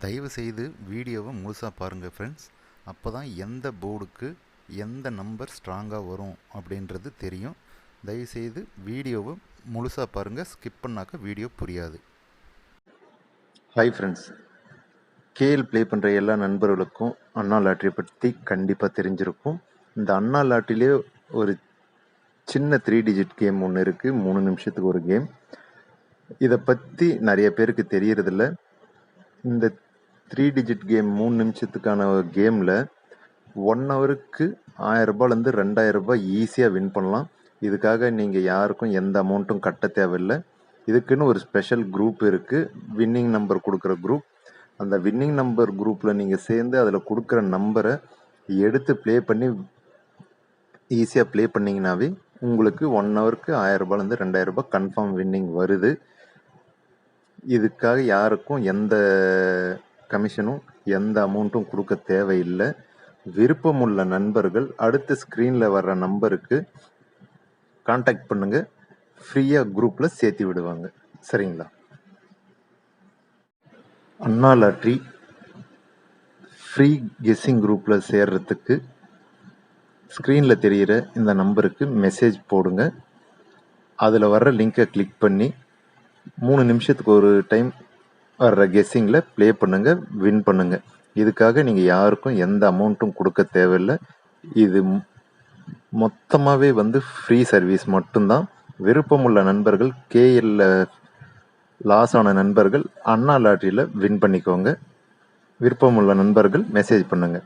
தயவு செய்து வீடியோவை முழுசாக பாருங்கள் ஃப்ரெண்ட்ஸ். அப்போ தான் எந்த போர்டுக்கு எந்த நம்பர் ஸ்ட்ராங்காக வரும் அப்படின்றது தெரியும். தயவுசெய்து வீடியோவை முழுசாக பாருங்கள், ஸ்கிப் பண்ணாக்க வீடியோ புரியாது. ஹாய் ஃப்ரெண்ட்ஸ், கேஎல் ப்ளே பண்ணுற எல்லா நண்பர்களுக்கும் அண்ணா லாட்ரியை பற்றி கண்டிப்பாக தெரிஞ்சிருக்கும். இந்த அண்ணா லாட்ரியிலே ஒரு சின்ன 3 டிஜிட் கேம் ஒன்று இருக்குது, 3 நிமிஷத்துக்கு ஒரு கேம். இதை பற்றி நிறைய பேருக்கு தெரியறதில்ல. இந்த 3 டிஜிட் கேம் 3 நிமிஷத்துக்கான கேமில் 1 ஹவருக்கு 1000 ரூபாயிலேருந்து 2000 ரூபாய் ஈஸியாக வின் பண்ணலாம். இதுக்காக நீங்கள் யாருக்கும் எந்த அமௌண்ட்டும் கட்ட தேவையில்லை. இதுக்குன்னு ஒரு ஸ்பெஷல் குரூப் இருக்குது, வின்னிங் நம்பர் கொடுக்குற குரூப். அந்த வின்னிங் நம்பர் குரூப்பில் நீங்கள் சேர்ந்து அதில் கொடுக்குற நம்பரை எடுத்து ப்ளே பண்ணி ஈஸியாக ப்ளே பண்ணிங்கனாவே உங்களுக்கு 1 ஹவருக்கு 1000 ரூபாயிலேருந்து 2000 ரூபாய் கன்ஃபார்ம் வின்னிங் வருது. இதுக்காக யாருக்கும் எந்த கமிஷனும் எந்த அமௌண்ட்டும் கொடுக்க தேவையில்லை. விருப்பமுள்ள நண்பர்கள் அடுத்த ஸ்க்ரீனில் வர்ற நம்பருக்கு கான்டாக்ட் பண்ணுங்கள், ஃப்ரீயாக குரூப்பில் சேர்த்து விடுவாங்க. சரிங்களா? அண்ணா லாட்ரி ஃப்ரீ கெஸ்ஸிங் குரூப்பில் சேர்றதுக்கு ஸ்க்ரீனில் தெரிகிற இந்த நம்பருக்கு மெசேஜ் போடுங்க. அதில் வர்ற லிங்கை கிளிக் பண்ணி 3 நிமிஷத்துக்கு ஒரு டைம் வர்ற கெஸ்ஸிங்கில் ப்ளே பண்ணுங்கள், வின் பண்ணுங்கள். இதுக்காக நீங்கள் யாருக்கும் எந்த அமௌண்ட்டும் கொடுக்க தேவையில்லை. இது மொத்தமாகவே ஃப்ரீ சர்வீஸ் மட்டும்தான். விருப்பமுள்ள நண்பர்கள், கேஎல்ல லாஸ் ஆன நண்பர்கள் அண்ணா லாட்ரியில் வின் பண்ணிக்கோங்க. விருப்பமுள்ள நண்பர்கள் மெசேஜ் பண்ணுங்கள்.